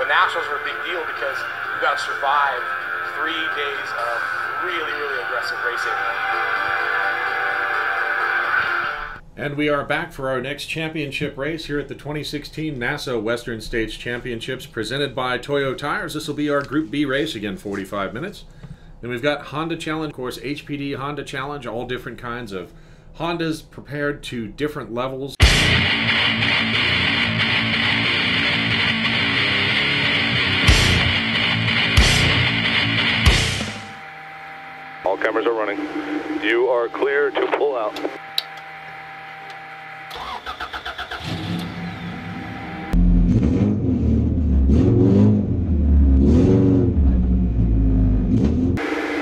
Nationals are a big deal because you've got to survive 3 days of really, really aggressive racing. And we are back for our next championship race here at the 2016 NASA Western States Championships presented by Toyo Tires. This will be our Group B race, again 45 minutes. Then we've got Honda Challenge, of course, HPD Honda Challenge, all different kinds of Hondas prepared to different levels. All cameras are running. You are clear to pull out.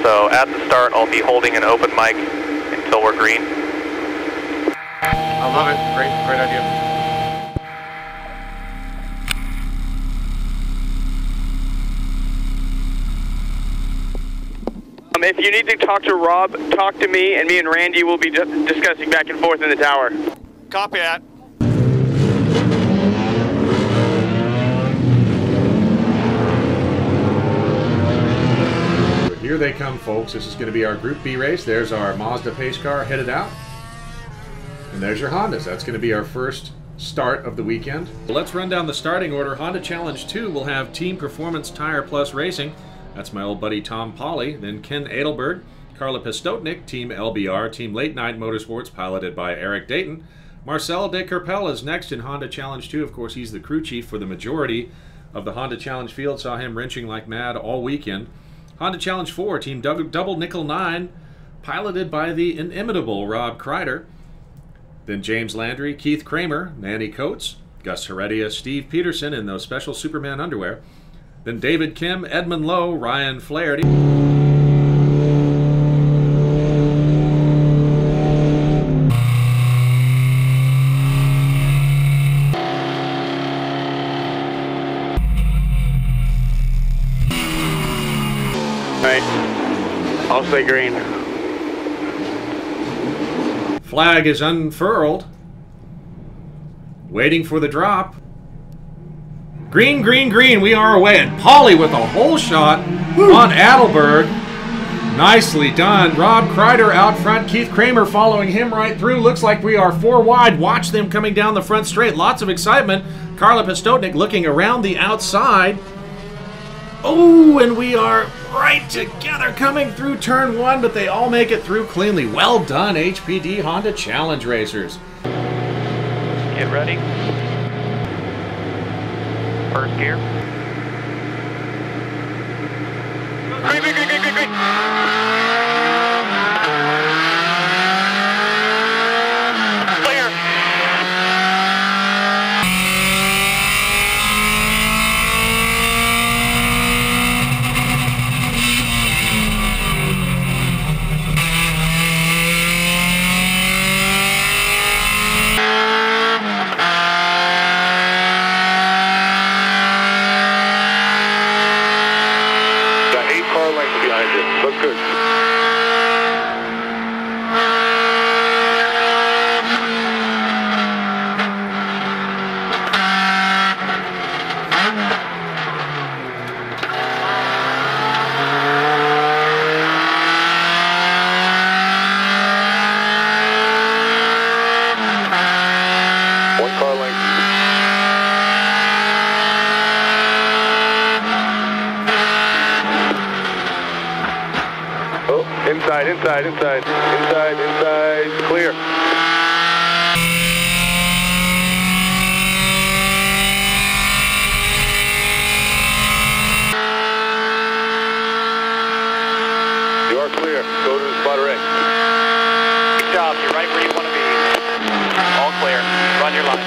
So at the start, I'll be holding an open mic until we're green. I love it. Great idea. If you need to talk to Rob, talk to me, and me and Randy will be discussing back and forth in the tower. Copy that. Here they come, folks. This is going to be our Group B race. There's our Mazda pace car headed out. And there's your Hondas. That's going to be our first start of the weekend. Let's run down the starting order. Honda Challenge 2 will have Team Performance Tire Plus Racing. That's my old buddy Tom Polly. Then Ken Adelberg, Carla Pistotnik, Team LBR, Team Late Night Motorsports, piloted by Eric Dayton. Marcel de Kerpel is next in Honda Challenge 2. Of course, he's the crew chief for the majority of the Honda Challenge field. Saw him wrenching like mad all weekend. Honda Challenge 4, Team Double Nickel 9, piloted by the inimitable Rob Kreider. Then James Landry, Keith Kramer, Manny Coates, Gus Heredia, Steve Peterson in those special Superman underwear. Then David Kim, Edmund Lowe, Ryan Flaherty. Alright, I'll stay green. Flag is unfurled. Waiting for the drop. Green, green, green, we are away. And Pauly with a hole shot on Adelberg. Nicely done. Rob Kreider out front. Keith Kramer following him right through. Looks like we are 4 wide. Watch them coming down the front straight. Lots of excitement. Carla Pistotnik looking around the outside. Oh, and we are right together coming through turn 1, but they all make it through cleanly. Well done, HPD Honda Challenge racers. Get ready. First gear. Green, green, green, green, green, green. Clear. Look good. One car length. Inside, inside, inside, inside, inside, clear. You are clear. Go to the spotter A. Good job. You're right where you want to be. All clear. Run your line.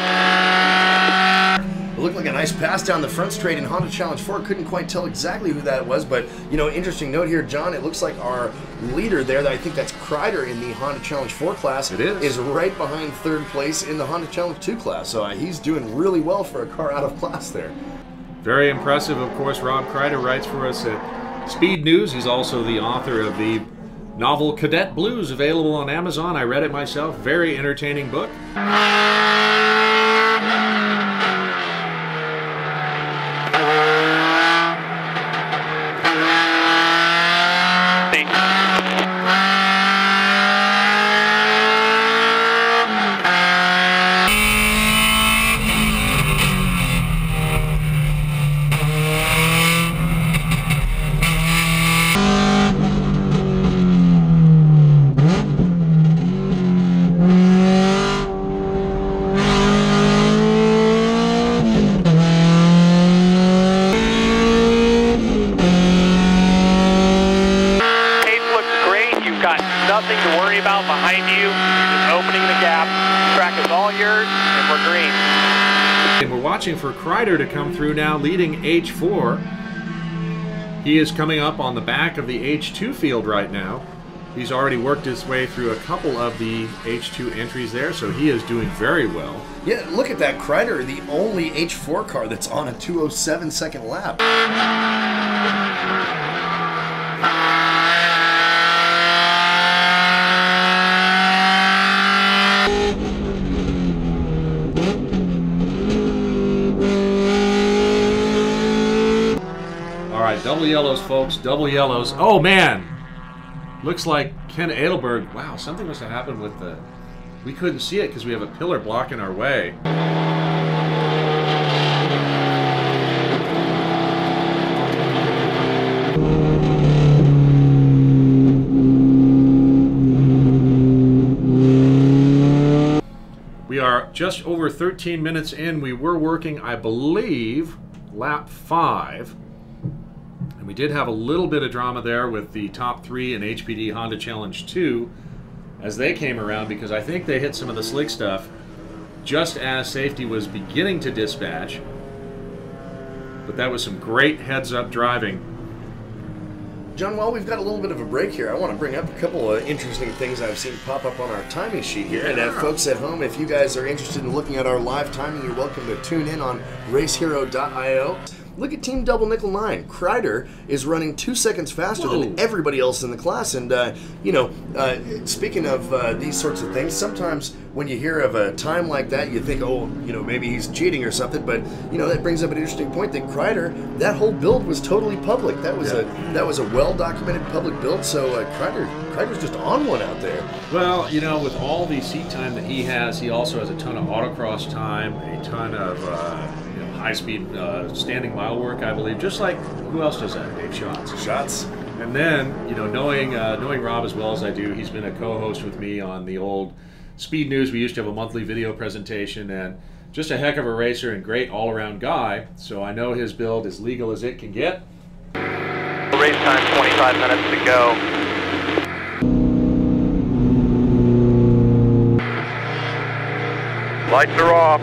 looked like a nice pass down the front straight in Honda Challenge 4. Couldn't quite tell exactly who that was, but, you know, interesting note here, John, it looks like our leader there, I think that's Kreider in the Honda Challenge 4 class, is right behind third place in the Honda Challenge 2 class. So he's doing really well for a car out of class there. Very impressive. Of course, Rob Kreider writes for us at Speed News. He's also the author of the novel Cadet Blues, available on Amazon. I read it myself. Very entertaining book. Nothing to worry about behind you. You're just opening the gap. The track is all yours, and we're green. And we're watching for Kreider to come through now, leading H4. He is coming up on the back of the H2 field right now. He's already worked his way through a couple of the H2 entries there, so he is doing very well. Yeah, look at that. Kreider, the only H4 car that's on a 2:07 second lap. Double yellows, folks. Double yellows. Oh, man. Looks like Ken Adelberg. Wow, something must have happened with the... We couldn't see it because we have a pillar blocking our way. We are just over 13 minutes in. We were working, I believe, lap 5. And we did have a little bit of drama there with the top 3 in HPD Honda Challenge 2 as they came around, because I think they hit some of the slick stuff just as safety was beginning to dispatch. But that was some great heads-up driving. John, while we've got a little bit of a break here, I want to bring up a couple of interesting things I've seen pop up on our timing sheet here. Yeah. And folks at home, if you guys are interested in looking at our live timing, you're welcome to tune in on racehero.io. Look at Team Double Nickel 9. Kreider is running 2 seconds faster than everybody else in the class. And, you know, speaking of these sorts of things, sometimes when you hear of a time like that, you think, oh, you know, maybe he's cheating or something. But, you know, that brings up an interesting point that Kreider, that whole build was totally public. That was a well-documented public build. So Kreider's just on one out there. Well, you know, with all the seat time that he has, he also has a ton of autocross time, a ton of high-speed standing mile work, I believe. Just like, who else does that? Dave Schatz. And then, you know, knowing Rob as well as I do, he's been a co-host with me on the old Speed News. We used to have a monthly video presentation, and just a heck of a racer and great all-around guy. So I know his build is legal as it can get. Race time, 25 minutes to go. Lights are off.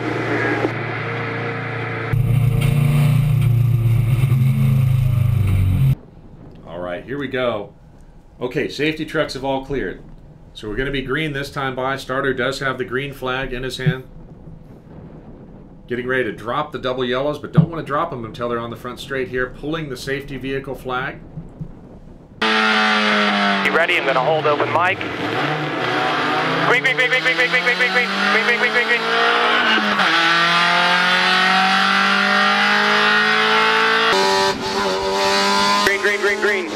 Here we go. Okay, safety trucks have all cleared. So we're going to be green this time by. Starter does have the green flag in his hand. Getting ready to drop the double yellows, but don't want to drop them until they're on the front straight here. Pulling the safety vehicle flag. You ready? I'm going to hold open mic. Green, green, green, green, green, green, green, green, green, green, green, green, green, green. Green, green, green, green.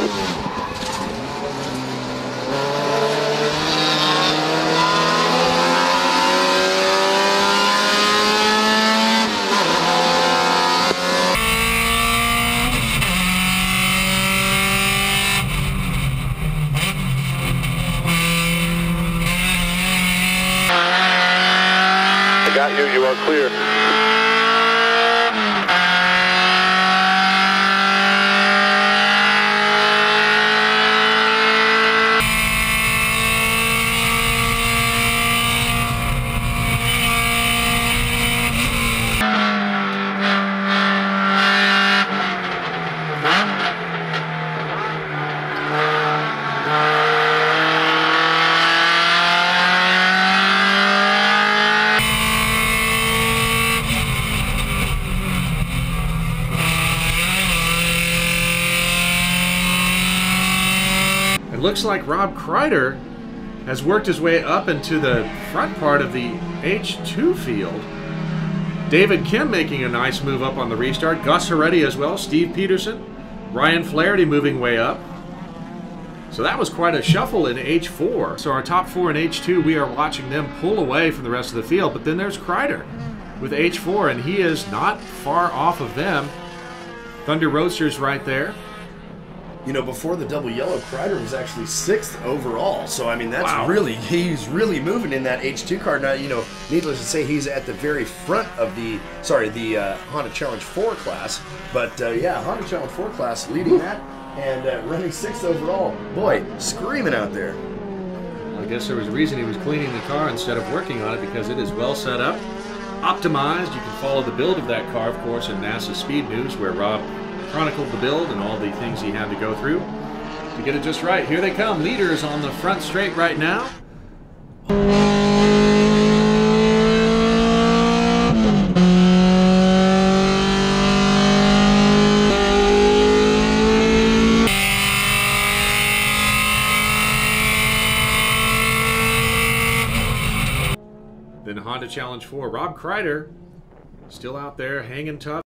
I got you. You are clear. looks like Rob Kreider has worked his way up into the front part of the H2 field. David Kim making a nice move up on the restart. Gus Heredia as well. Steve Peterson. Ryan Flaherty moving way up. So that was quite a shuffle in H4. So our top 4 in H2, we are watching them pull away from the rest of the field. But then there's Kreider with H4, and he is not far off of them. Thunder Roadsters right there. You know, before the double yellow, Kreider was actually 6th overall. So, I mean, that's Wow. he's really moving in that H2 car. Now, you know, needless to say, he's at the very front of the Honda Challenge 4 class. But, yeah, Honda Challenge 4 class leading that and running 6th overall. Boy, screaming out there. I guess there was a reason he was cleaning the car instead of working on it, because it is well set up, optimized. You can follow the build of that car, of course, in NASA Speed News, where Rob chronicled the build and all the things he had to go through to get it just right. Here they come, leaders on the front straight right now. Then Honda Challenge 4, Rob Kreider still out there hanging tough.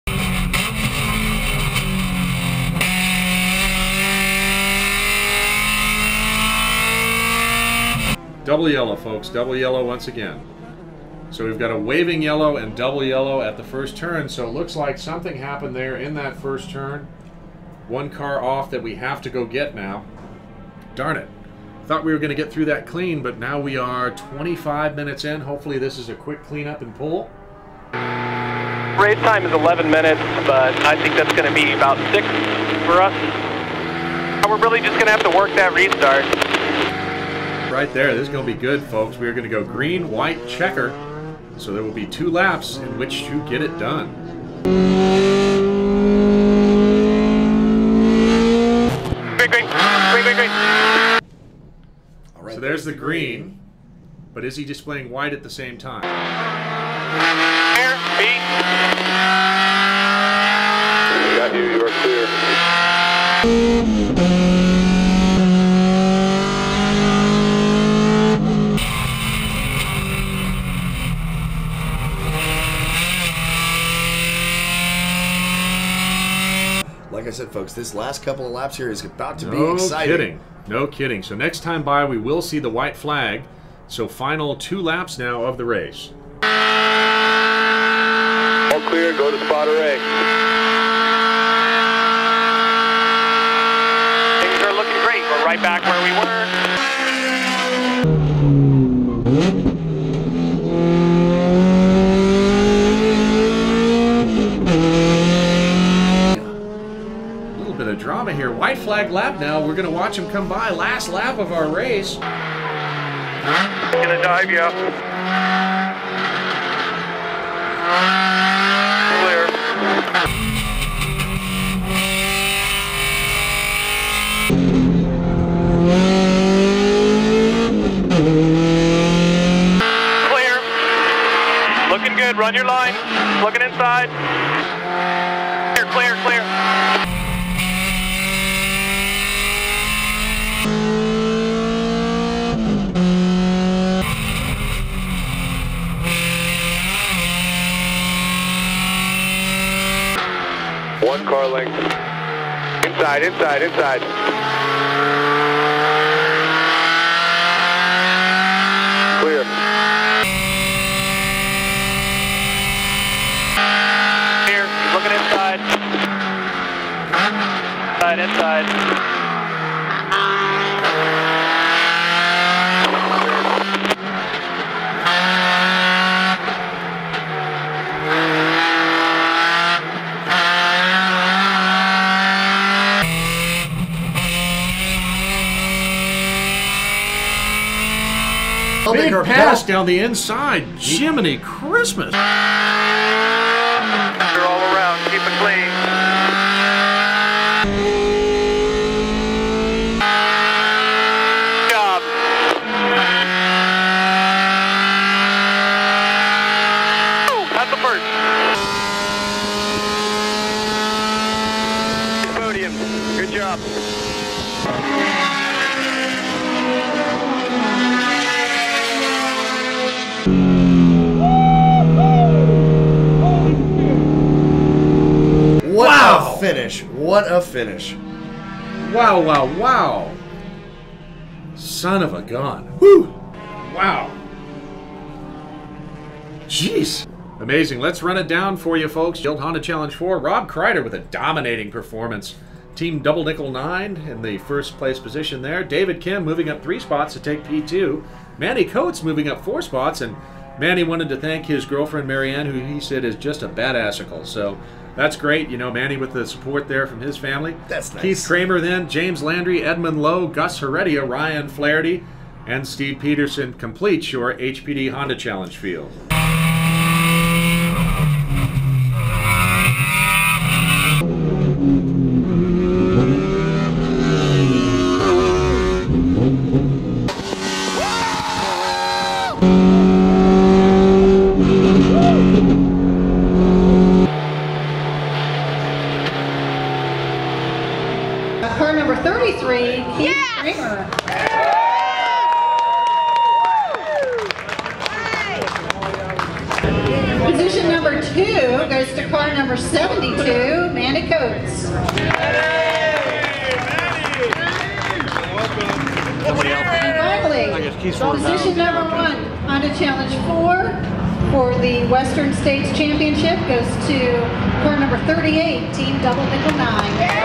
Double yellow, folks. Double yellow once again. So we've got a waving yellow and double yellow at the first turn. So it looks like something happened there in that first turn. One car off that we have to go get now. Darn it. Thought we were going to get through that clean, but now we are 25 minutes in. Hopefully this is a quick cleanup and pull. Race time is 11 minutes, but I think that's going to be about 6 for us. We're really just going to have to work that restart. Right there, this is going to be good, folks. We are going to go green, white, checker. So there will be 2 laps in which to get it done. Green, green, green, green, green. All right, So there's the green, but is he displaying white at the same time? Clear, beat. Got you, you are clear. like I said, folks, this last couple of laps here is about to be No exciting. kidding. No kidding. So next time by, we will see the white flag. So final 2 laps now of the race. All clear, go to spot array. Things are looking great. We're right back where we were. A little bit of drama here. White flag lap now. We're going to watch him come by. Last lap of our race. Gonna dive you up. Clear. Clear. Looking good. Run your line. Looking inside. Clear, clear, clear. One car length. Inside, inside, inside. Clear. Here, looking inside. Inside. Big pass down the inside. Jiminy Christmas. You're all around. Keep it clean. Good job. Oh, that's the first. Podium. Good job. What a finish. What a finish. Wow, wow, wow. Son of a gun. Woo! Wow. Jeez. Amazing. Let's run it down for you, folks. Guild Honda Challenge 4. Rob Kreider with a dominating performance. Team Double Nickel 9 in the first place position there. David Kim moving up 3 spots to take P2. Manny Coates moving up 4 spots. And Manny wanted to thank his girlfriend, Marianne, who he said is just a badassicle. So that's great. You know, Manny with the support there from his family. That's nice. Keith Kramer then, James Landry, Edmund Lowe, Gus Heredia, Ryan Flaherty, and Steve Peterson completes your HPD Honda Challenge field. Car number 33, Keith Kramer. Position number 2 goes to car number 72, Manny Coates. And finally, position number 1, Honda Challenge 4 for the Western States Championship goes to car number 38, Team Double Nickel 9.